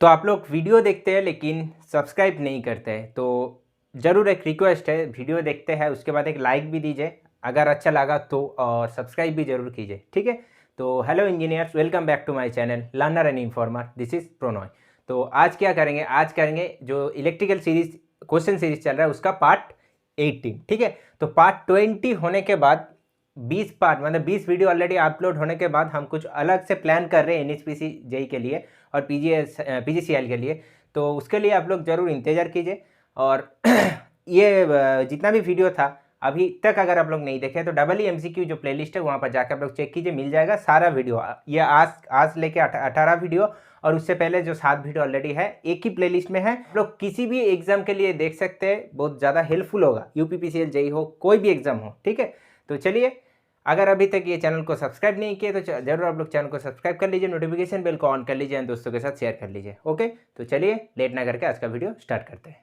तो आप लोग वीडियो देखते हैं लेकिन सब्सक्राइब नहीं करते हैं, तो ज़रूर एक रिक्वेस्ट है, वीडियो देखते हैं उसके बाद एक लाइक भी दीजिए अगर अच्छा लगा तो, और सब्सक्राइब भी ज़रूर कीजिए, ठीक है। तो hello engineers, welcome back to my channel learner and informer, this is Pronoy. तो आज क्या करेंगे, आज करेंगे जो इलेक्ट्रिकल सीरीज क्वेश्चन सीरीज चल रहा है उसका पार्ट 18, ठीक है। तो पार्ट 20 होने के बाद 20 पार्ट मतलब 20 वीडियो ऑलरेडी अपलोड होने के बाद हम कुछ अलग से प्लान कर रहे हैं एनएचपीसी जेई के लिए और पीजीसीएल के लिए। तो उसके लिए आप लोग ज़रूर इंतज़ार कीजिए। और ये जितना भी वीडियो था अभी तक अगर आप लोग नहीं देखे तो EMCQ जो प्लेलिस्ट है वहाँ पर जाकर आप लोग चेक कीजिए, मिल जाएगा सारा वीडियो। ये आज लेके 18 वीडियो और उससे पहले जो 7 वीडियो ऑलरेडी है एक ही प्लेलिस्ट में है। आप लोग किसी भी एग्जाम के लिए देख सकते हैं, बहुत ज़्यादा हेल्पफुल होगा, यूपीपीसीएल जेई हो कोई भी एग्जाम हो, ठीक है। तो चलिए, अगर अभी तक ये चैनल को सब्सक्राइब नहीं किए तो जरूर आप लोग चैनल को सब्सक्राइब कर लीजिए, नोटिफिकेशन बेल को ऑन कर लीजिए, दोस्तों के साथ शेयर कर लीजिए। ओके, तो चलिए लेट ना करके आज का वीडियो स्टार्ट करते हैं।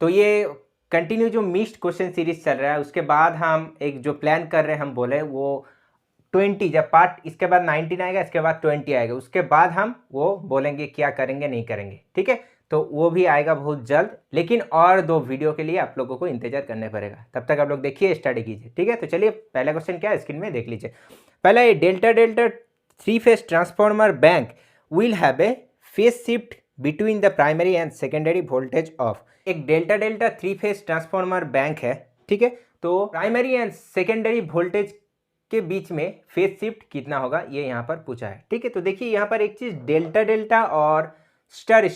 तो ये कंटिन्यू जो मिक्स्ड क्वेश्चन सीरीज चल रहा है उसके बाद हम एक जो प्लान कर रहे हैं, हम बोले वो 20, जब पार्ट इसके बाद 19 आएगा, इसके बाद 20 आएगा, उसके बाद हम वो बोलेंगे क्या करेंगे नहीं करेंगे, ठीक है। तो वो भी आएगा बहुत जल्द, लेकिन और 2 वीडियो के लिए आप लोगों को इंतजार करना पड़ेगा। तब तक आप लोग देखिए, स्टडी कीजिए, ठीक है। तो चलिए पहला क्वेश्चन क्या है स्क्रीन में देख लीजिए। पहला ये delta 3 phase transformer bank will have A phase shift between the primary and secondary voltage of. एक डेल्टा 3 फेज ट्रांसफॉर्मर बैंक है, ठीक है। तो प्राइमरी एंड सेकेंडरी वोल्टेज के बीच में फेज शिफ्ट कितना होगा ये यहाँ पर पूछा है, ठीक है। तो देखिए यहाँ पर एक चीज़ डेल्टा और स्टार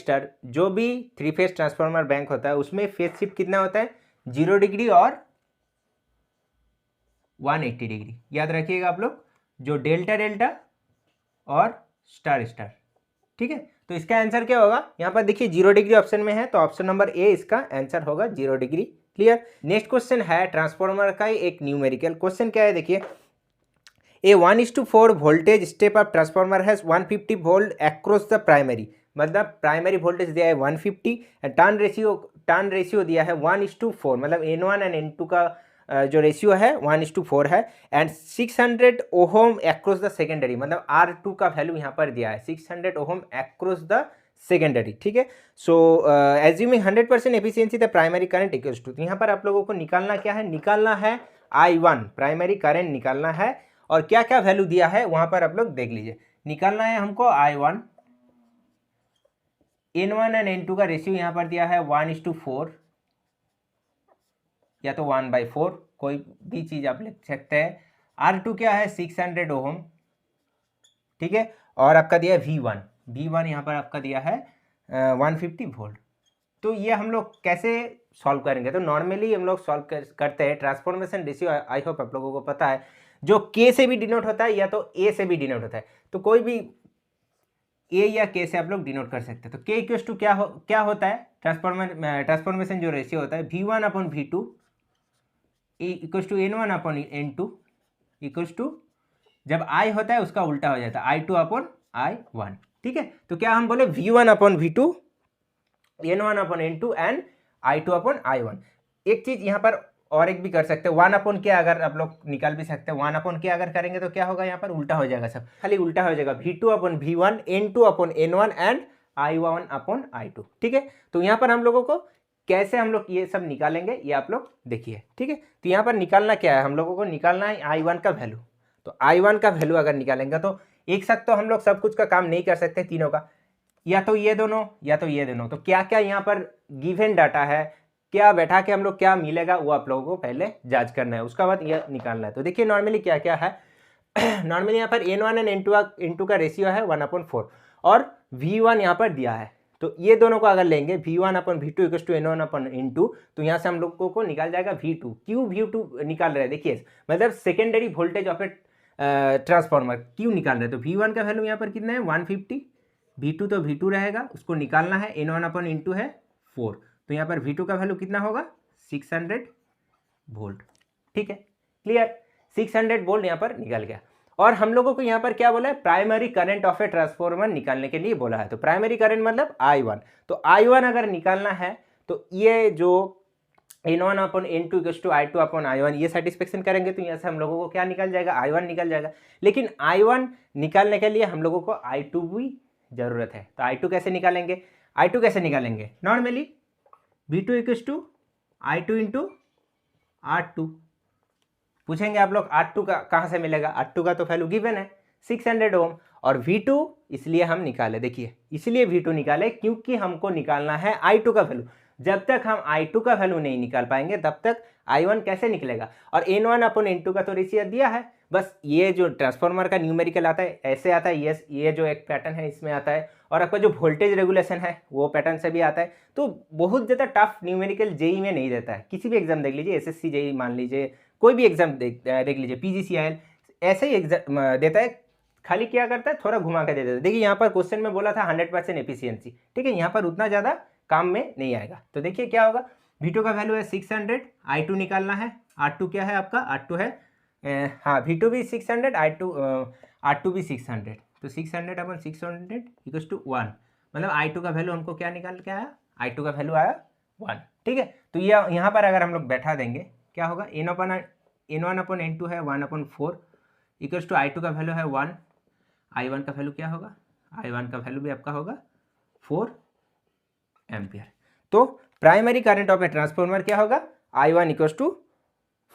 जो भी 3 फेज ट्रांसफॉर्मर बैंक होता है उसमें फेज शिफ्ट कितना होता है, 0 डिग्री और 180 डिग्री। याद रखिएगा आप लोग, जो डेल्टा और स्टार, ठीक है। तो इसका आंसर क्या होगा, यहाँ पर देखिए 0 डिग्री ऑप्शन में है तो ऑप्शन नंबर ए इसका आंसर होगा, 0 डिग्री। क्लियर। नेक्स्ट क्वेश्चन है ट्रांसफॉर्मर का एक न्यूमेरिकल क्वेश्चन। क्या है देखिए, ए 1:4 voltage step up transformer has 150 volt across the primary, मतलब प्राइमरी वोल्टेज दिया है 150 एंड टर्न रेशियो दिया है 1:4, मतलब N1 एंड N2 का जो रेशियो है 1:4 है, and 600 ohm across the secondary, मतलब R2 का वैल्यू यहाँ पर दिया है 600 ओहम अक्रॉस द सेकेंडरी, ठीक है। So assuming 100% efficiency the primary current equals to, यहाँ पर आप लोगों को निकालना क्या है, निकालना है I1, प्राइमरी करंट निकालना है, और क्या क्या वैल्यू दिया है वहां पर आप लोग देख लीजिए। निकालना है हमको I1, N1 एंड N2 का रेशियो यहाँ पर दिया है 1:4 या तो 1/4, कोई भी चीज आप लिख सकते हैं। R2 क्या है 600 ओहम, ठीक है, और आपका दिया है V1 यहाँ पर आपका दिया है 150 वोल्ट। तो ये हम लोग कैसे सॉल्व करेंगे, तो नॉर्मली हम लोग सॉल्व करते हैं ट्रांसफॉर्मेशन रेशियो, आई होप आप लोगों को पता है, जो K से भी डिनोट होता है या तो A से भी डिनोट होता है, तो कोई भी A या K से आप लोग डिनोट कर सकते हैं। तो K इक्वल्स टू क्या होता है, ट्रांसफॉर्मेशन जो रेशियो होता है V1/V2 equals to N1/N2 equals to, जब I होता है उसका उल्टा हो जाता है I2/I1, ठीक है। तो क्या हम बोले V1/V2 N1/N2 एंड I2/I1। एक चीज यहाँ पर और एक भी कर सकते हैं, 1/K अगर आप लोग निकाल भी सकते हैं, 1/K अगर करेंगे तो क्या होगा, यहाँ पर उल्टा हो जाएगा, सब खाली उल्टा हो जाएगा, V2/V1 N2/N1 एंड I1/I2, ठीक है। तो यहाँ पर हम लोगों को कैसे हम लोग ये सब निकालेंगे ये आप लोग देखिए, ठीक है। तो यहाँ पर निकालना क्या है, हम लोगों को निकालना है I1 का वैल्यू। तो I1 का वैल्यू अगर निकालेंगे तो एक साथ तो हम लोग सब कुछ का काम नहीं कर सकते तीनों का, या तो ये दोनों या तो ये दोनों। तो क्या क्या यहाँ पर गिवन डाटा है, क्या बैठा के हम लोग क्या मिलेगा वो आप लोगों को पहले जांच करना है, उसका बाद ये निकालना है। तो देखिए नॉर्मली क्या क्या है नॉर्मली यहाँ पर N1 एंड N2 का रेशियो है 1/4 और V1 यहाँ पर दिया है, तो ये दोनों को अगर लेंगे V1/V2 इक्वल्स टू N1/N2, तो यहाँ से हम लोगों को निकाल जाएगा V2। क्यों V2 निकाल रहे हैं, देखिए मतलब secondary voltage of A transformer क्यों निकाल रहे हैं। तो V1 का वैल्यू यहाँ पर कितना है 150, V2 तो V2 रहेगा, उसको निकालना है, N1/N2 है 4, तो यहाँ पर V2 का वैल्यू कितना होगा 600 वोल्ट, ठीक है। क्लियर, 600 वोल्ट यहाँ पर निकल गया। और हम लोगों को यहाँ पर क्या बोला है, primary current of A transformer निकालने के लिए बोला है। तो प्राइमरी करंट मतलब I1, तो I1 अगर निकालना है तो ये जो N1 upon N2 equals to I2 upon I1, ये सेटिस्फेक्शन करेंगे तो यहाँ से हम लोगों को क्या निकल जाएगा, I1 निकल जाएगा। लेकिन I1 निकालने के लिए हम लोगों को I2 भी ज़रूरत है, तो I2 कैसे निकालेंगे, I2 कैसे निकालेंगे, normally V2 equals to I2 into R2। पूछेंगे आप लोग R2 का कहाँ से मिलेगा, R2 का तो वैल्यू गिवन है 600 ओम, और V2 इसलिए हम निकाले, देखिए इसलिए V2 निकाले क्योंकि हमको निकालना है I2 का वैल्यू। जब तक हम I2 का वैल्यू नहीं निकाल पाएंगे तब तक I1 कैसे निकलेगा। और N1 अपॉन N2 का तो रेशियो दिया है, बस ये जो ट्रांसफार्मर का न्यूमेरिकल आता है ऐसे आता है, ये जो एक पैटर्न है इसमें आता है, और आपका जो वोल्टेज रेगुलेशन है वो पैटर्न से भी आता है। तो बहुत ज़्यादा टफ न्यूमेरिकल जेई में नहीं देता है, किसी भी एग्जाम देख लीजिए, SSC जेई मान लीजिए, कोई भी एग्जाम देख लीजिए, PGCIL ऐसे ही एग्जाम देता है, खाली क्या करता है थोड़ा घुमा के दे देता है। देखिए यहाँ पर क्वेश्चन में बोला था 100% एफिशिएंसी, ठीक है, यहाँ पर उतना ज़्यादा काम में नहीं आएगा। तो देखिए क्या होगा, V2 का वैल्यू है 600, I2 निकालना है, R2 क्या है आपका, R2 है हाँ V2 भी 600, R2 भी 600, तो 600 अपन 600 इक्वल्स टू 1, मतलब I2 का वैल्यू हमको क्या निकाल के आया, I2 का वैल्यू आया 1, ठीक है। तो ये यहाँ पर अगर हम लोग बैठा देंगे क्या होगा, N1 अपॉन N2 है 1/4 इक्वल्स टू I2 का वैल्यू है 1, I1 का वैल्यू क्या होगा, I1 का वैल्यू भी आपका होगा 4 एम्पियर। तो primary current of a transformer क्या होगा, I1 इक्वल्स टू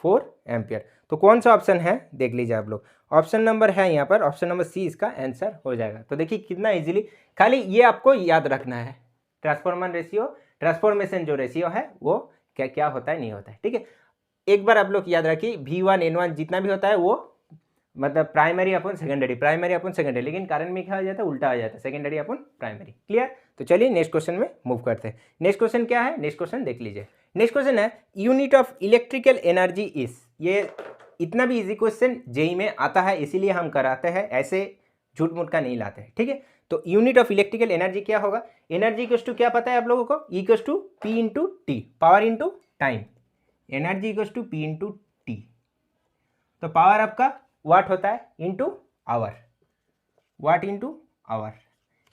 4 एम्पियर। तो कौन सा ऑप्शन है देख लीजिए आप लोग, ऑप्शन नंबर है यहाँ पर, ऑप्शन नंबर सी इसका आंसर हो जाएगा। तो देखिए कितना इजीली, खाली ये आपको याद रखना है, ट्रांसफॉर्मर रेशियो, ट्रांसफॉर्मेशन जो रेशियो है वो क्या क्या होता है नहीं होता है, ठीक है। एक बार आप लोग याद रखिए V1 N1 जितना भी होता है वो मतलब प्राइमरी अपन सेकेंडरी, प्राइमरी अपन सेकेंडरी, लेकिन करंट में क्या हो जाता है, उल्टा हो जाता है, सेकेंडरी अपन प्राइमरी। क्लियर। तो चलिए नेक्स्ट क्वेश्चन में मूव करते हैं। नेक्स्ट क्वेश्चन क्या है, नेक्स्ट क्वेश्चन देख लीजिए। नेक्स्ट क्वेश्चन है unit of electrical energy is, ये इतना भी इजी क्वेश्चन जेई में आता है, इसीलिए हम कराते हैं, ऐसे झूठ मूठ का नहीं लाते हैं, ठीक है। तो यूनिट ऑफ इलेक्ट्रिकल एनर्जी क्या होगा, एनर्जी इक्वल्स टू क्या पता है आप लोगों को, equals to P into T, power into time, energy equals to P into T. तो पावर आपका वाट होता है into hour, watt into hour,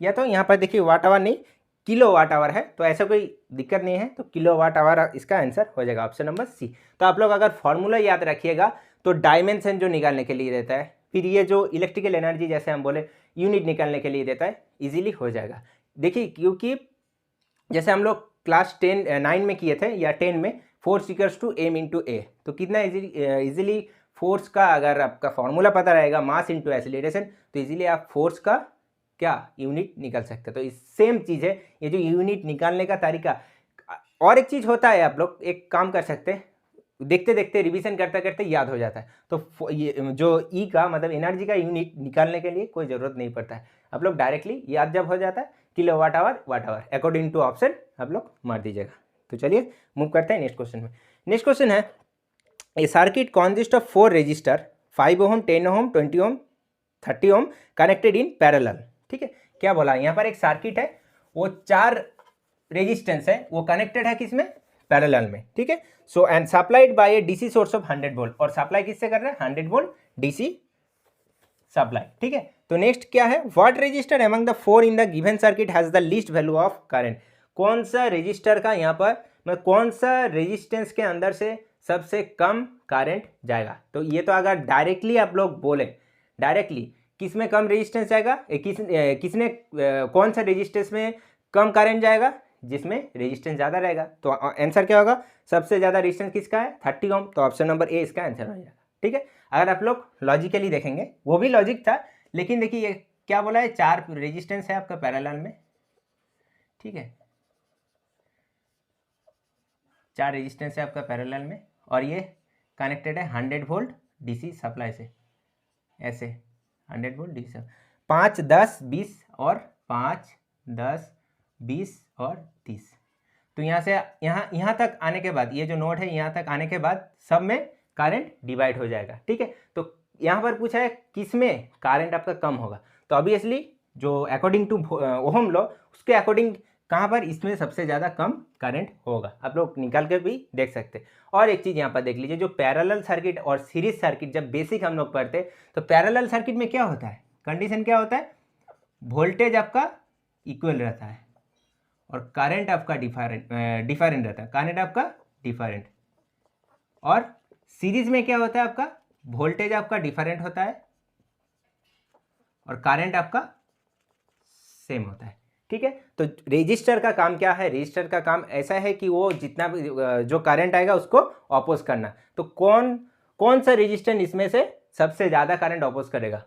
या तो यहाँ पर देखिए वाट आवर नहीं किलो वाट आवर है, तो ऐसा कोई दिक्कत नहीं है, तो किलो वाट आवर इसका आंसर हो जाएगा, ऑप्शन नंबर सी। तो आप लोग अगर फॉर्मूला याद रखिएगा तो डायमेंशन जो निकालने के लिए देता है, फिर ये जो इलेक्ट्रिकल एनर्जी जैसे हम बोले यूनिट निकालने के लिए देता है, इजीली हो जाएगा। देखिए क्योंकि जैसे हम लोग क्लास 9 में किए थे या 10 में, force equals to m into a, तो कितना इजीली फोर्स का अगर आपका फॉर्मूला पता रहेगा, मास इंटू एक्सीलरेशन, तो इजीली आप फोर्स का क्या यूनिट निकाल सकते हैं। तो इस सेम चीज़ है ये जो यूनिट निकालने का तरीका। और एक चीज़ होता है, आप लोग एक काम कर सकते हैं, देखते देखते रिवीजन करते करते याद हो जाता है, तो ये जो ई का मतलब एनर्जी का यूनिट निकालने के लिए कोई ज़रूरत नहीं पड़ता है, आप लोग डायरेक्टली याद जब हो जाता है kilo watt hour according to option आप लोग मार दीजिएगा। तो चलिए मूव करते हैं नेक्स्ट क्वेश्चन में। नेक्स्ट क्वेश्चन है a circuit consist of 4 resistor 5 ohm 10 ohm 20 ohm 30 ohm connected in parallel, ठीक है। क्या बोला, यहाँ पर एक सर्किट है, वो 4 रेजिस्टेंस है, वो कनेक्टेड है किसमें, पैरेलल में, ठीक है। So and supplied by A DC source of 100 volt, और सप्लाई किससे कर रहे हैं, 100 वोल्ट डीसी सप्लाई, ठीक है। तो नेक्स्ट क्या है, what resistor among the 4 in the given circuit has the least value of current, कौन सा रेजिस्टर का यहाँ पर मतलब कौन सा रेजिस्टेंस के अंदर से सबसे कम करंट जाएगा। तो ये तो अगर डायरेक्टली आप लोग बोले, डायरेक्टली किस में कम रेजिस्टेंस जाएगा, किसने कौन सा रेजिस्टेंस में कम करंट जाएगा, जिसमें रेजिस्टेंस ज़्यादा रहेगा। तो आंसर क्या होगा, सबसे ज़्यादा रेजिस्टेंस किसका है, 30 ओम, तो ऑप्शन नंबर ए इसका आंसर हो जाएगा, ठीक है। अगर आप लोग लॉजिकली देखेंगे, वो भी लॉजिक था, लेकिन देखिए ये क्या बोला है, 4 रेजिस्टेंस है आपका पैरेलल में, ठीक है, 4 रेजिस्टेंस है आपका पैरेलल में, और ये कनेक्टेड है 100 वोल्ट डीसी सप्लाई से, ऐसे 100 वोल्ट डीसी, 5 10 20 और 5 10 20 और 30। तो यहाँ से यहाँ तक आने के बाद, ये जो नोड है यहाँ तक आने के बाद सब में करंट डिवाइड हो जाएगा, ठीक है। तो यहाँ पर पूछा है किस में करंट आपका कम होगा, तो ऑब्वियसली जो अकॉर्डिंग टू ओहम लॉ उसके अकॉर्डिंग कहाँ पर इसमें सबसे ज़्यादा कम करंट होगा, आप लोग निकाल के भी देख सकते हैं। और एक चीज़ यहाँ पर देख लीजिए, जो पैरेलल सर्किट और सीरीज सर्किट जब बेसिक हम लोग पढ़ते तो पैरेलल सर्किट में क्या होता है, कंडीशन क्या होता है, वोल्टेज आपका इक्वल रहता है और करंट आपका डिफरेंट रहता है, करंट आपका डिफरेंट। और सीरीज में क्या होता है आपका, वोल्टेज आपका डिफरेंट होता है और करंट आपका सेम होता है। ठीक है, तो रेजिस्टर का काम क्या है, रेजिस्टर का काम ऐसा है कि वो जितना भी जो करंट आएगा उसको अपोज करना। तो कौन सा रेजिस्टेंस इसमें से सबसे ज़्यादा करंट अपोज करेगा,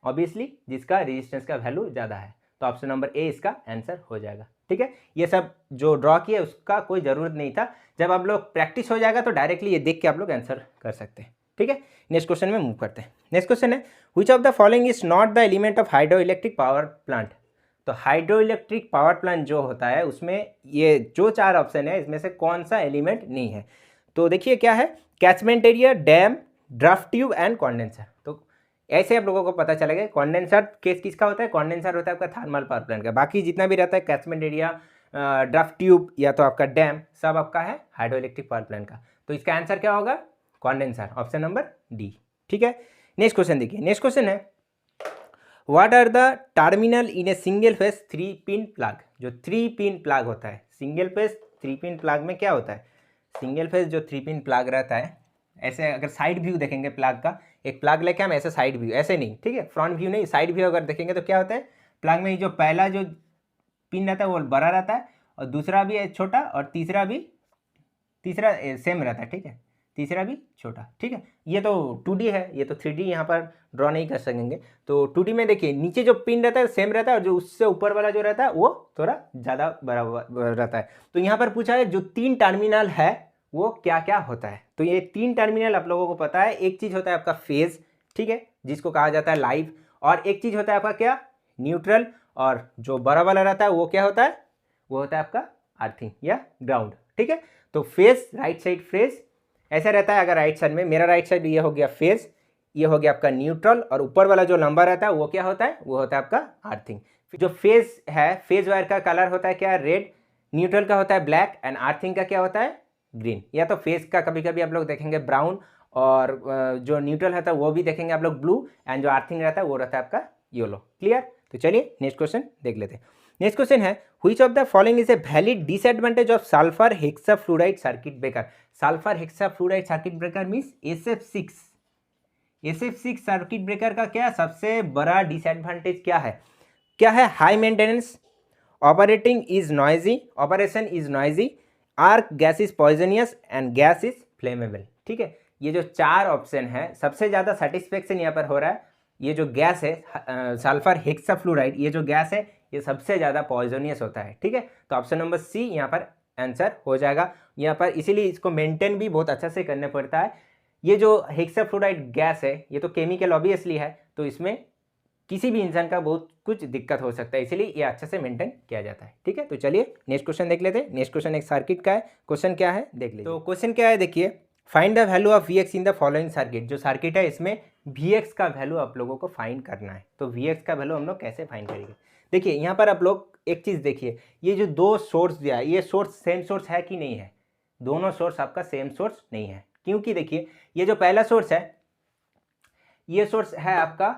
ऑब्वियसली जिसका रेजिस्टेंस का वैल्यू ज़्यादा है। तो ऑप्शन नंबर ए इसका आंसर हो जाएगा। ठीक है, ये सब जो ड्रॉ किया उसका कोई ज़रूरत नहीं था, जब आप लोग प्रैक्टिस हो जाएगा तो डायरेक्टली ये देख के आप लोग आंसर कर सकते हैं। ठीक है, नेक्स्ट क्वेश्चन में मूव करते हैं। नेक्स्ट क्वेश्चन है, which of the following is not the element of hydro electric power plant. तो हाइड्रो इलेक्ट्रिक पावर प्लांट जो होता है उसमें ये जो 4 ऑप्शन है इसमें से कौन सा एलिमेंट नहीं है। तो देखिए क्या है, catchment area, dam, draft tube and condenser. तो ऐसे आप लोगों को पता चलेगा कंडेंसर केस किसका होता है, कंडेंसर होता है आपका थर्मल पावर प्लांट का। बाकी जितना भी रहता है कैचमेंट एरिया, ड्राफ्ट ट्यूब या तो आपका डैम, सब आपका है हाइड्रो इलेक्ट्रिक पावर प्लांट का। तो इसका आंसर क्या होगा, कंडेंसर, ऑप्शन नंबर डी। ठीक है, नेक्स्ट क्वेश्चन देखिए। नेक्स्ट क्वेश्चन है, what are the terminal in a single phase 3 pin plug. जो 3 पिन प्लग होता है सिंगल फेस 3 पिन प्लग में क्या होता है, सिंगल फेस जो 3 पिन प्लग रहता है, ऐसे अगर साइड व्यू देखेंगे प्लग का, एक प्लग लेके हम ऐसे साइड व्यू, ऐसे नहीं, ठीक है, फ्रंट व्यू नहीं, साइड व्यू अगर देखेंगे तो क्या होता है, प्लग में जो पहला जो पिन रहता है वो बड़ा रहता है और दूसरा भी छोटा और तीसरा सेम रहता है। ठीक है, तीसरा भी छोटा। ठीक है, ये तो 2D है, ये तो 3D यहाँ पर ड्रॉ नहीं कर सकेंगे। तो 2D में देखिए नीचे जो पिन रहता है सेम रहता है और जो उससे ऊपर वाला जो रहता है वो थोड़ा ज़्यादा बड़ा रहता है। तो यहाँ पर पूछा है जो 3 टर्मिनल है वो क्या क्या होता है। तो ये 3 टर्मिनल आप लोगों को पता है, एक चीज़ होता है आपका फेज, ठीक है, जिसको कहा जाता है लाइव, और एक चीज़ होता है आपका क्या, न्यूट्रल, और जो बड़ा वाला रहता है वो क्या होता है, वो होता है आपका अर्थिंग या ग्राउंड। ठीक है, तो फेज, राइट साइड फेज ऐसा रहता है। अगर राइट साइड में, मेरा राइट साइड ये हो गया फेज, ये हो गया आपका न्यूट्रल, और ऊपर वाला जो लंबा रहता है वो क्या होता है, वो होता है आपका अर्थिंग। जो फेज है, फेज वायर का कलर होता है क्या, रेड, न्यूट्रल का होता है ब्लैक, एंड अर्थिंग का क्या होता है, ग्रीन। या तो फेज का कभी कभी आप लोग देखेंगे ब्राउन, और जो न्यूट्रल रहता है वो भी देखेंगे आप लोग ब्लू, एंड जो अर्थिंग रहता है वो रहता है आपका येलो। क्लियर। तो चलिए नेक्स्ट क्वेश्चन देख लेते हैं। नेक्स्ट क्वेश्चन है, which of the following is a valid disadvantage of sulphur hexafluoride circuit breaker. Sulphur hexafluoride circuit breaker means SF6। SF6 circuit breaker का क्या सबसे बड़ा डिसएडवांटेज क्या है, high maintenance, operation is noisy, arc gas is poisonous, and gas is flammable. ठीक है, ये जो 4 ऑप्शन है, सबसे ज़्यादा सेटिस्फेक्शन यहाँ पर हो रहा है, ये जो गैस है सल्फर हेक्साफ्लूराइड, ये जो गैस है ये सबसे ज़्यादा पॉइजनियस होता है। ठीक है, तो ऑप्शन नंबर सी यहाँ पर आंसर हो जाएगा यहाँ पर। इसीलिए इसको मेंटेन भी बहुत अच्छा से करना पड़ता है। ये जो हेक्साफ्लूराइड गैस है ये तो केमिकल ऑब्वियसली है, तो इसमें किसी भी इंसान का बहुत कुछ दिक्कत हो सकता है, इसीलिए ये अच्छे से मेंटेन किया जाता है। ठीक है, तो चलिए नेक्स्ट क्वेश्चन देख लेते हैं। नेक्स्ट क्वेश्चन एक सर्किट का है, क्वेश्चन क्या है देख लीजिए। तो क्वेश्चन क्या है देखिए, find the value of Vx in the following circuit. जो सर्किट है इसमें Vx का वैल्यू आप लोगों को फाइंड करना है। तो Vx का वैल्यू हम लोग कैसे फाइंड करेंगे, देखिए यहाँ पर आप लोग एक चीज़ देखिए, ये जो 2 सोर्स दिया है, ये सोर्स सेम सोर्स है कि नहीं है, दोनों सोर्स आपका सेम सोर्स नहीं है। क्योंकि देखिए ये जो पहला सोर्स है, ये सोर्स है आपका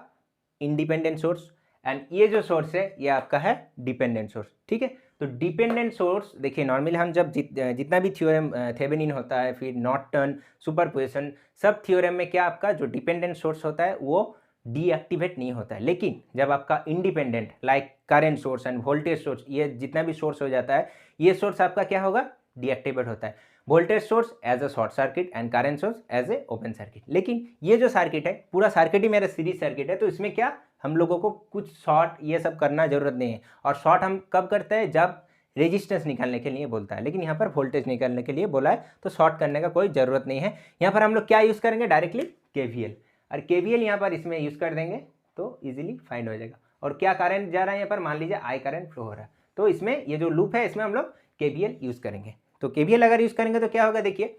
इंडिपेंडेंट सोर्स, एंड ये जो सोर्स है ये आपका है डिपेंडेंट सोर्स। ठीक है, तो डिपेंडेंट सोर्स देखिए नॉर्मली हम जब जितना भी थ्योरम थेवेनिन होता है, फिर नॉर्टन, सुपरपोजिशन, सब थ्योरम में क्या आपका जो डिपेंडेंट सोर्स होता है वो डीएक्टिवेट नहीं होता है। लेकिन जब आपका independent like current source end voltage source, ये जितना भी सोर्स हो जाता है, ये सोर्स आपका क्या होगा, डीएक्टिवेट होता है। Voltage source as a short circuit and current source as a open circuit. लेकिन ये जो सर्किट है, पूरा सर्किट ही मेरा सीरीज सर्किट है, तो इसमें क्या हम लोगों को कुछ शॉर्ट ये सब करना जरूरत नहीं है। और शॉर्ट हम कब करते हैं, जब रेजिस्टेंस निकालने के लिए बोलता है, लेकिन यहाँ पर वोल्टेज निकालने के लिए बोला है, तो शॉर्ट करने का कोई ज़रूरत नहीं है। यहाँ पर हम लोग क्या यूज़ करेंगे, डायरेक्टली KVL, और KVL यहाँ पर इसमें यूज़ कर देंगे तो इजीली फाइंड हो जाएगा। और क्या करंट जा रहा है यहाँ पर, मान लीजिए I करंट फ्लो हो रहा है, तो इसमें ये जो लूप है इसमें हम लोग KVL यूज़ करेंगे। तो KVL अगर यूज़ करेंगे तो क्या होगा, देखिए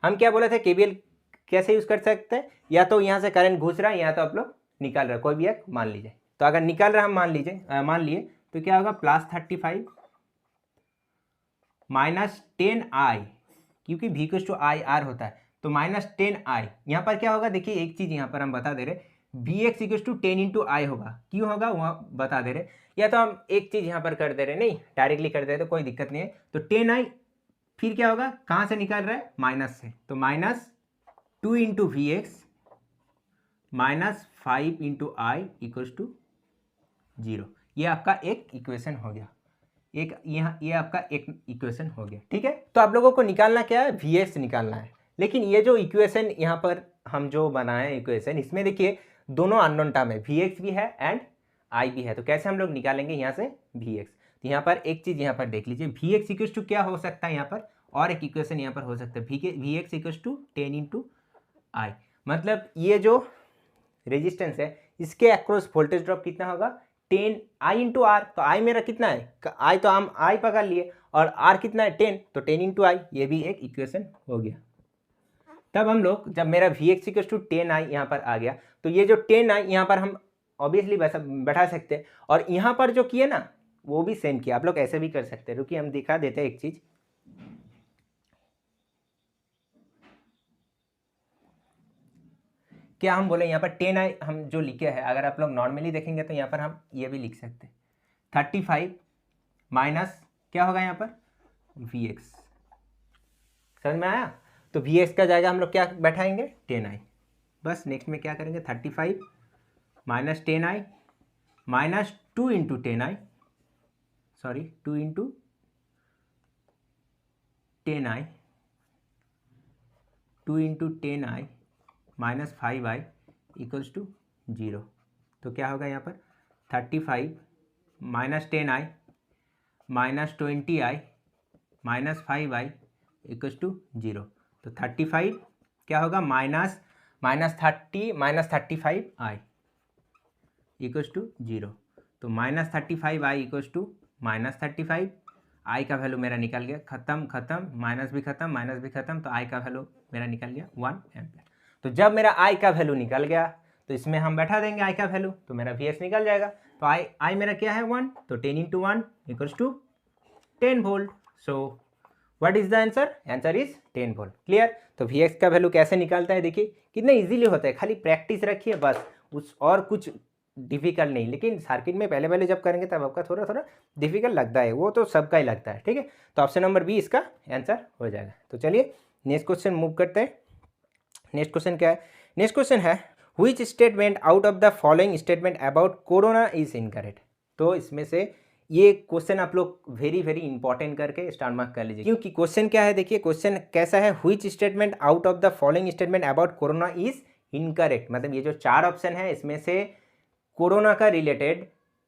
हम क्या बोले थे, KVL कैसे यूज़ कर सकते हैं, या तो यहाँ से करंट घुस रहा है या तो आप लोग निकाल रहे हो, कोई भी एक मान लीजिए। तो अगर निकाल रहा हम मान लिए तो क्या होगा, +35 -10I, क्योंकि V/IR होता है, तो -10I। यहाँ पर क्या होगा, देखिए एक चीज़ यहाँ पर हम बता दे रहे, Vx = 10 × I होगा। क्यों होगा वहाँ बता दे रहे, या तो हम एक चीज़ यहाँ पर कर दे रहे, नहीं डायरेक्टली कर दे रहे तो कोई दिक्कत नहीं है। तो 10I फिर क्या होगा, कहाँ से निकाल रहा है, माइनस से, तो -2 into V X -5 into I equals to 0। ये आपका एक इक्वेशन हो गया, एक यहाँ ये आपका एक इक्वेशन हो गया, ठीक है। तो आप लोगों को निकालना क्या है, वी एक्स निकालना है। लेकिन ये जो इक्वेशन यहाँ पर हम जो बनाए इक्वेशन, इसमें देखिए दोनों अननोन टर्म है, वी एक्स भी है एंड आई भी है। तो कैसे हम लोग निकालेंगे यहाँ से वी एक्स, तो यहाँ पर एक चीज़ यहाँ पर देख लीजिए, वी एक्स इक्वल्स टू क्या हो सकता है यहाँ पर, और एक इक्वेशन यहाँ पर हो सकता है, V X equals to 10 into I. मतलब ये जो रेजिस्टेंस है इसके अक्रॉस वोल्टेज ड्रॉप कितना होगा, 10 आई इंटू आर। तो आई मेरा कितना है, आई तो हम आई पकड़ लिए, और आर कितना है 10, तो 10 इंटू आई, ये भी एक इक्वेशन हो गया। तब हम लोग जब मेरा वी एक्स इक्वल्स टू 10 आई यहाँ पर आ गया, तो ये जो 10 आई यहाँ पर हम ऑब्वियसली बैठा सकते हैं, और यहाँ पर जो किए ना वो भी सेम किया। आप लोग ऐसे भी कर सकते हैं, रुकिए हम दिखा देते हैं एक चीज़। क्या हम बोले यहाँ पर 10 आई हम जो लिखे हैं, अगर आप लोग नॉर्मली देखेंगे तो यहाँ पर हम ये भी लिख सकते हैं 35 माइनस क्या होगा यहाँ पर वी एक्स, समझ में आया। तो वी एक्स का जाएगा हम लोग क्या बैठाएंगे 10 आई, बस नेक्स्ट में क्या करेंगे 35 minus 10 I minus 2 into 10 I, sorry 2 into 10 I, 2 into 10 I minus 5 I equals to 0। तो क्या होगा यहाँ पर 35 minus 10 I minus 20 I minus 5 I equals to 0। तो 35 क्या होगा minus 30 minus 35 I equals to 0। तो minus 35 I equals to minus 35, I का वैल्यू मेरा निकल गया, खत्म, माइनस भी खत्म, तो आई का वैल्यू मेरा निकल गया 1 एम्पियर। तो जब मेरा आई का वैल्यू निकल गया तो इसमें हम बैठा देंगे आई का वैल्यू, तो मेरा वी एक्स निकल जाएगा। तो आई मेरा क्या है 1, तो 10 into 1 equals to 10 volt. So what is the answer, answer is 10 volt. Clear. तो वी एक्स का वैल्यू कैसे निकालता है देखिए, कितना इजीली होता है, खाली प्रैक्टिस रखिए बस, उस और कुछ डिफिकल्ट नहीं। लेकिन सर्किट में पहले जब करेंगे तब आपका थोड़ा डिफिकल्ट लगता है, वो तो सबका ही लगता है, ठीक है। तो ऑप्शन नंबर बी इसका आंसर हो जाएगा। तो चलिए नेक्स्ट क्वेश्चन मूव करते हैं। नेक्स्ट क्वेश्चन क्या है, नेक्स्ट क्वेश्चन है which statement out of the following statement about corona is incorrect. तो इसमें से ये क्वेश्चन आप लोग वेरी इंपॉर्टेंट करके स्टार मार्क कर लीजिए, क्योंकि क्वेश्चन क्या है देखिए, क्वेश्चन कैसा है, which statement out of the following statement about corona is incorrect. मतलब ये जो 4 ऑप्शन है इसमें से कोरोना का रिलेटेड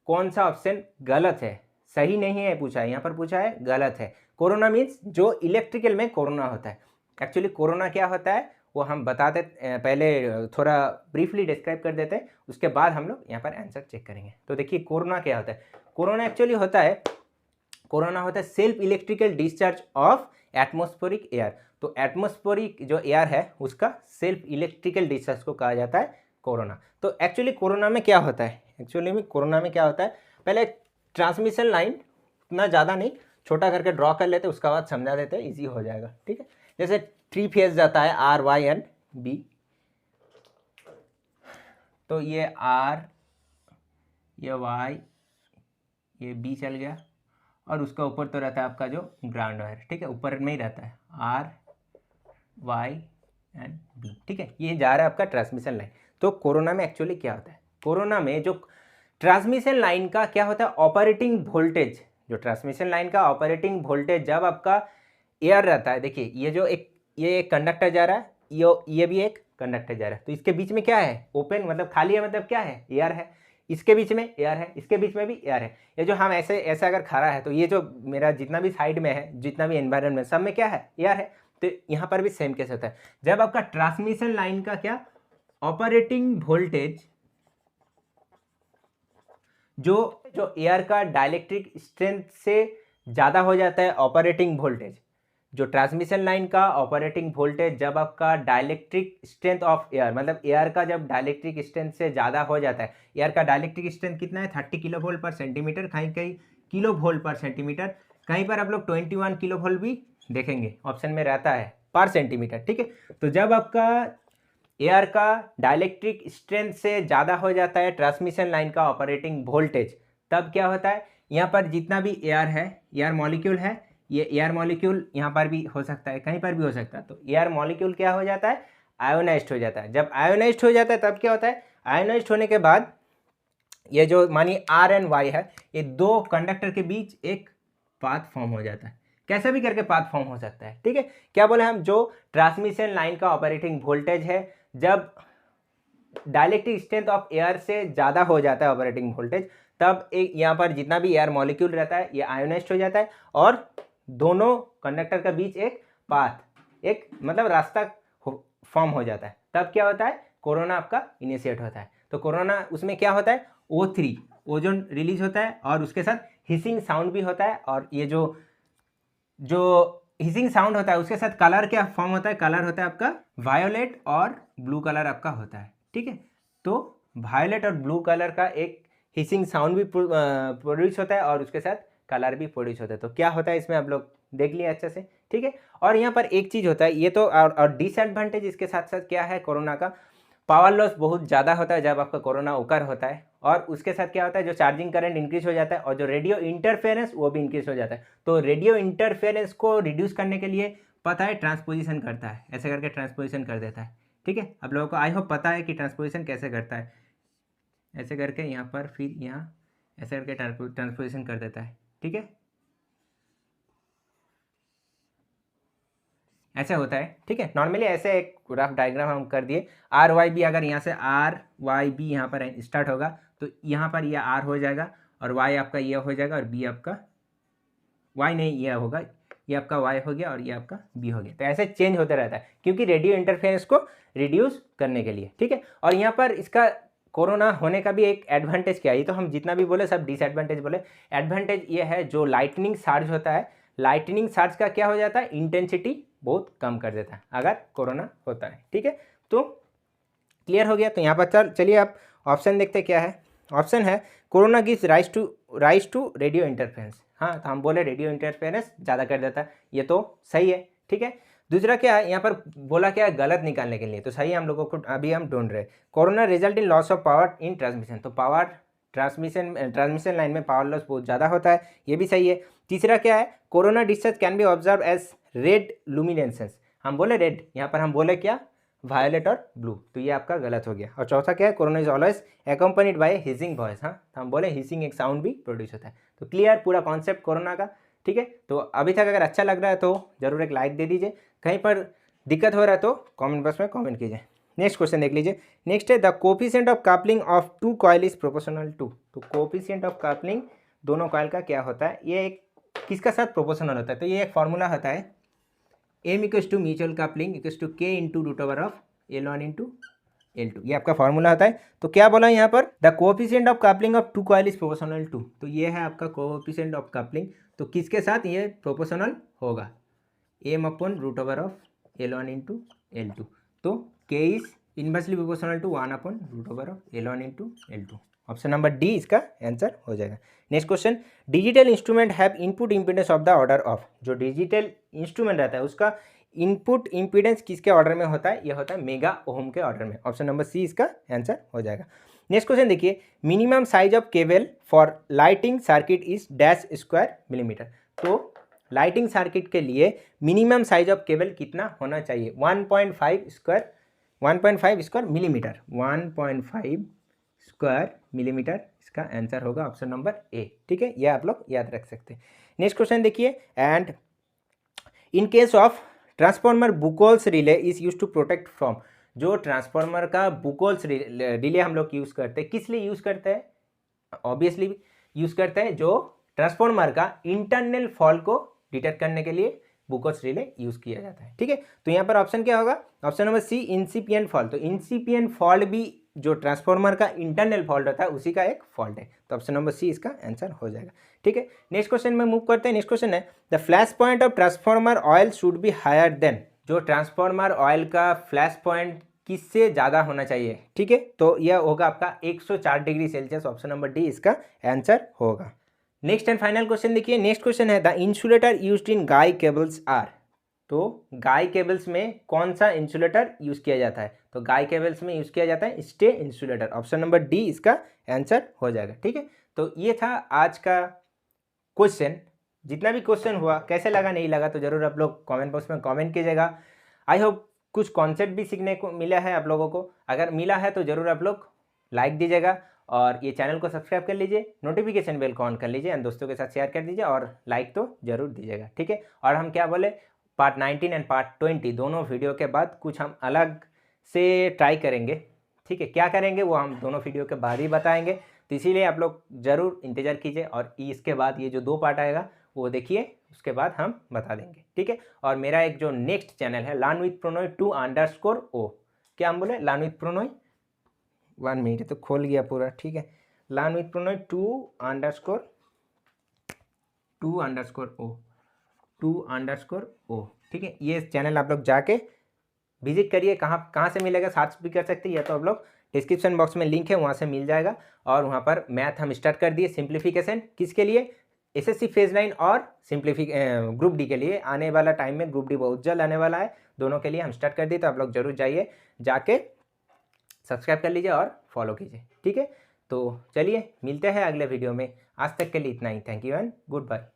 कौन सा ऑप्शन गलत है, सही नहीं है पूछा है, यहाँ पर पूछा है गलत है। कोरोना मीन्स जो इलेक्ट्रिकल में कोरोना होता है। एक्चुअली कोरोना क्या होता है वो हम बताते, पहले थोड़ा ब्रीफली डिस्क्राइब कर देते हैं, उसके बाद हम लोग यहाँ पर आंसर चेक करेंगे। तो देखिए कोरोना क्या होता है, कोरोना एक्चुअली होता है self electrical discharge of atmospheric air. तो एटमॉस्फेरिक जो एयर है उसका सेल्फ इलेक्ट्रिकल डिस्चार्ज को कहा जाता है कोरोना। तो एक्चुअली कोरोना में क्या होता है, पहले ट्रांसमिशन लाइन उतना ज़्यादा नहीं, छोटा करके ड्रॉ कर लेते हैं, उसके बाद समझा देते हैं, ईजी हो जाएगा, ठीक है। जैसे 3 फेज जाता है आर वाई एंड बी, तो ये आर, ये वाई, ये बी चल गया, और उसका ऊपर तो रहता है आपका जो ग्राउंड वायर, ठीक है, ऊपर में ही रहता है आर वाई एंड बी, ठीक है। ये जा रहा है आपका ट्रांसमिशन लाइन। तो कोरोना में एक्चुअली क्या होता है, कोरोना में जो ट्रांसमिशन लाइन का क्या होता है ऑपरेटिंग वोल्टेज, जो ट्रांसमिशन लाइन का ऑपरेटिंग वोल्टेज जब आपका एयर रहता है, देखिए ये एक कंडक्टर जा रहा है, ये भी एक कंडक्टर जा रहा है, तो इसके बीच में क्या है ओपन, मतलब खाली है, मतलब क्या है एयर है, इसके बीच में एयर है, इसके बीच में भी एयर है। ये जो हम ऐसे अगर खड़ा है तो ये जो मेरा जितना भी साइड में है, जितना भी एनवायरनमेंट सब में क्या है एयर है। तो यहाँ पर भी सेम केस होता है, जब आपका ट्रांसमिशन लाइन का क्या ऑपरेटिंग वोल्टेज जो एयर का डाइलेक्ट्रिक स्ट्रेंथ से ज़्यादा हो जाता है, ऑपरेटिंग वोल्टेज जो ट्रांसमिशन लाइन का ऑपरेटिंग वोल्टेज जब आपका डाइलेक्ट्रिक स्ट्रेंथ ऑफ एयर, मतलब एयर का जब डाइलेक्ट्रिक स्ट्रेंथ से ज़्यादा हो जाता है, एयर का डाइलेक्ट्रिक स्ट्रेंथ कितना है 30 किलो वोल्ट पर सेंटीमीटर, कहीं किलो वोल्ट पर सेंटीमीटर, कहीं पर आप लोग 21 किलो वोल्ट भी देखेंगे ऑप्शन में रहता है पर सेंटीमीटर, ठीक है। तो जब आपका एयर का डाइलेक्ट्रिक स्ट्रेंथ से ज़्यादा हो जाता है ट्रांसमिशन लाइन का ऑपरेटिंग वोल्टेज, तब क्या होता है यहाँ पर जितना भी एयर है, एयर मॉलिक्यूल है, ये एयर मॉलिक्यूल यहाँ पर भी हो सकता है, कहीं पर भी हो सकता है। तो एयर मॉलिक्यूल क्या हो जाता है, आयोनाइज्ड हो जाता है। जब आयोनाइज्ड हो जाता है तब क्या होता है, आयोनाइज्ड होने के बाद ये जो मानिए आर एंड वाई है, ये दो कंडक्टर के बीच एक पाथ फॉर्म हो जाता है। कैसे भी करके पाथ फॉर्म हो सकता है, ठीक है। क्या बोले हम, जो ट्रांसमिशन लाइन का ऑपरेटिंग वोल्टेज है, जब डाइलेक्ट्रिक स्ट्रेंथ ऑफ एयर से ज़्यादा हो जाता है ऑपरेटिंग वोल्टेज, तब एक यहाँ पर जितना भी एयर मॉलिक्यूल रहता है ये आयोनाइज्ड हो जाता है और दोनों कंडक्टर के बीच एक पाथ, एक मतलब रास्ता फॉर्म हो जाता है। तब क्या होता है, कोरोना आपका इनिशिएट होता है। तो कोरोना उसमें क्या होता है, O3 ओजोन रिलीज होता है और उसके साथ हिसिंग साउंड भी होता है। और ये जो हिसिंग साउंड होता है उसके साथ कलर क्या फॉर्म होता है, कलर होता है आपका वायोलेट और ब्लू कलर आपका होता है, ठीक है। तो वायोलेट और ब्लू कलर का एक हिसिंग साउंड भी प्रोड्यूस होता है और उसके साथ कलर भी प्रोड्यूस होता है। तो क्या होता है इसमें आप लोग देख लिए अच्छे से, ठीक है। और यहाँ पर एक चीज़ होता है, ये तो और डिसएडवांटेज इसके साथ साथ क्या है, कोरोना का पावर लॉस बहुत ज़्यादा होता है जब आपका कोरोना ओकर होता है। और उसके साथ क्या होता है, जो चार्जिंग करंट इंक्रीज हो जाता है और जो रेडियो इंटरफेरेंस वो भी इंक्रीज हो जाता है। तो रेडियो इंटरफेरेंस को रिड्यूस करने के लिए पता है ट्रांसपोजिशन करता है, ऐसे करके ट्रांसपोजिशन कर देता है, ठीक है। आप लोगों को आई होप पता है कि ट्रांसपोजिशन कैसे करता है, ऐसे करके यहाँ पर फिर यहाँ ऐसे करके ट्रांसपोजिशन कर देता है, ठीक है। ऐसे होता है, ठीक है। नॉर्मली ऐसे एक रफ डायग्राम हम कर दिए। आर वाई बी, अगर यहाँ से आर वाई बी यहाँ पर स्टार्ट होगा तो यहाँ पर यह आर हो जाएगा और वाई आपका ये हो जाएगा और बी आपका वाई नहीं ये होगा, ये आपका वाई हो गया और ये आपका बी हो गया। तो ऐसे चेंज होता रहता है क्योंकि रेडियो इंटरफेरेंस को रिड्यूस करने के लिए, ठीक है। और यहाँ पर इसका कोरोना होने का भी एक एडवांटेज क्या है, ये तो हम जितना भी बोले सब डिसएडवांटेज बोले। एडवांटेज ये है, जो लाइटनिंग चार्ज होता है, लाइटनिंग चार्ज का क्या हो जाता है, इंटेंसिटी बहुत कम कर देता है अगर कोरोना होता है, ठीक है। तो क्लियर हो गया। तो यहाँ पर चलिए आप ऑप्शन देखते क्या है। ऑप्शन है corona gives rise to radio interference. हाँ, तो हम बोले रेडियो इंटरफेरेंस ज़्यादा कर देता है, ये तो सही है, ठीक है। दूसरा क्या है, यहाँ पर बोला क्या है, गलत निकालने के लिए, तो सही हम लोगों को अभी हम ढूंढ रहे हैं। Corona result in loss of power in transmission, तो पावर ट्रांसमिशन लाइन में पावर लॉस बहुत ज़्यादा होता है, ये भी सही है। तीसरा क्या है, corona discharge can be observe as red luminescence, हम बोले रेड, यहाँ पर हम बोले क्या, वायलेट और ब्लू, तो ये आपका गलत हो गया। और चौथा क्या है, corona is always accompanied by hissing voice, हाँ, तो हम बोले हिसिंग एक साउंड भी प्रोड्यूस होता है। तो क्लियर पूरा कॉन्सेप्ट कोरोना का, ठीक है। तो अभी तक अगर अच्छा लग रहा है तो जरूर एक लाइक दे दीजिए, कहीं पर दिक्कत हो रहा है तो कमेंट बॉक्स में कमेंट कीजिए। नेक्स्ट क्वेश्चन देख लीजिए। नेक्स्ट है the coefficient of coupling of two coil is proportional to, तो कोफिशिएंट ऑफ कपलिंग दोनों कॉइल का क्या होता है, ये एक किसका साथ प्रोपोर्शनल होता है, तो ये एक फॉर्मूला होता है, M equals to mutual coupling equals to K into root over of L1 into L2, ये आपका फॉर्मूला होता है। तो क्या बोला यहाँ पर, the coefficient of coupling of two coil is proportional to, तो ये है आपका कोएफिशिएंट ऑफ कपलिंग, तो किसके साथ ये प्रोपोर्शनल होगा, M upon root over of L1 into L2, तो K is inversely proportional to 1 upon root over of L1 into L2। Option number D इसका आंसर हो जाएगा। Next question, digital instrument have input impedance of the order of, जो digital instrument रहता है उसका input impedance किसके order में होता है, ये होता है मेगा ओम के ऑर्डर में। ऑप्शन नंबर सी इसका आंसर हो जाएगा। नेक्स्ट क्वेश्चन देखिए, minimum size of cable for lighting circuit is dash square millimetre, तो लाइटिंग सर्किट के लिए मिनिमम साइज ऑफ केबल कितना होना चाहिए, 1.5 स्क्वायर मिलीमीटर, 1.5 स्क्वायर मिलीमीटर इसका आंसर होगा ऑप्शन नंबर ए, ठीक है, ये आप लोग याद रख सकते हैं। नेक्स्ट क्वेश्चन देखिए, and in case of transformer Buchholz relay is use to protect from, जो ट्रांसफॉर्मर का बुकोल्स रिले हम लोग यूज़ करते हैं, किस लिए यूज़ करते हैं, ऑब्वियसली यूज़ करते हैं जो ट्रांसफॉर्मर का इंटरनल फॉल्ट को डिटेक्ट करने के लिए बुकोल्स रिले यूज़ किया जाता है, ठीक है। तो यहाँ पर ऑप्शन क्या होगा, ऑप्शन नंबर सी इंसिपिएंट फॉल्ट, तो इंसिपिएंट फॉल्ट भी जो ट्रांसफॉर्मर का इंटरनल फॉल्ट होता है उसी का एक फॉल्ट है, तो ऑप्शन नंबर सी इसका आंसर हो जाएगा, ठीक है। नेक्स्ट क्वेश्चन में मूव करते हैं। नेक्स्ट क्वेश्चन है the flash point of transformer oil should be higher then, जो ट्रांसफॉर्मर ऑयल का फ्लैश पॉइंट किससे ज़्यादा होना चाहिए, ठीक है, तो यह होगा आपका 104 degree Celsius, option number D इसका आंसर होगा। नेक्स्ट एंड फाइनल क्वेश्चन देखिए। नेक्स्ट क्वेश्चन है द इंसुलेटर यूज्ड इन गाई केबल्स आर, तो गाई केबल्स में कौन सा इंसुलेटर यूज़ किया जाता है, तो गाई केबल्स में यूज़ किया जाता है stay insulator, option number D इसका आंसर हो जाएगा, ठीक है। तो ये था आज का क्वेश्चन जितना भी क्वेश्चन हुआ कैसे लगा नहीं लगा तो ज़रूर आप लोग कमेंट बॉक्स में कमेंट कीजिएगा। आई होप कुछ कॉन्सेप्ट भी सीखने को मिला है आप लोगों को। अगर मिला है तो ज़रूर आप लोग लाइक दीजिएगा और ये चैनल को सब्सक्राइब कर लीजिए, नोटिफिकेशन बेल को ऑन कर लीजिए एंड दोस्तों के साथ शेयर कर दीजिए और लाइक तो ज़रूर दीजिएगा, ठीक है। और हम क्या बोले, पार्ट 19 एंड पार्ट 20 दोनों वीडियो के बाद कुछ हम अलग से ट्राई करेंगे, ठीक है। क्या करेंगे वो हम दोनों वीडियो के बाद ही बताएंगे, तो इसीलिए आप लोग ज़रूर इंतज़ार कीजिए और इसके बाद ये जो 2 पार्ट आएगा वो देखिए, उसके बाद हम बता देंगे, ठीक है। और मेरा एक जो नेक्स्ट चैनल है लर्न विथ प्रणोय 2_O, क्या हम बोले लर्न विथ प्रणोय, 1 मिनट तो खोल गया पूरा, ठीक है। लर्न विथ प्रणोय 2_O, ठीक है। ये चैनल आप लोग जाके विजिट करिए। कहाँ से मिलेगा, सर्च भी कर सकते हैं या तो आप लोग डिस्क्रिप्शन बॉक्स में लिंक है वहाँ से मिल जाएगा। और वहाँ पर मैथ हम स्टार्ट कर दिए, सिंप्लीफिकेशन किसके लिए, एसएससी फेज 9 और ग्रुप डी के लिए। आने वाला टाइम में ग्रुप डी बहुत जल्द आने वाला है, दोनों के लिए हम स्टार्ट कर दिए। तो आप लोग जरूर जाइए, जाके सब्सक्राइब कर लीजिए और फॉलो कीजिए, ठीक है। तो चलिए मिलते हैं अगले वीडियो में। आज तक के लिए इतना ही। Thank you and good bye.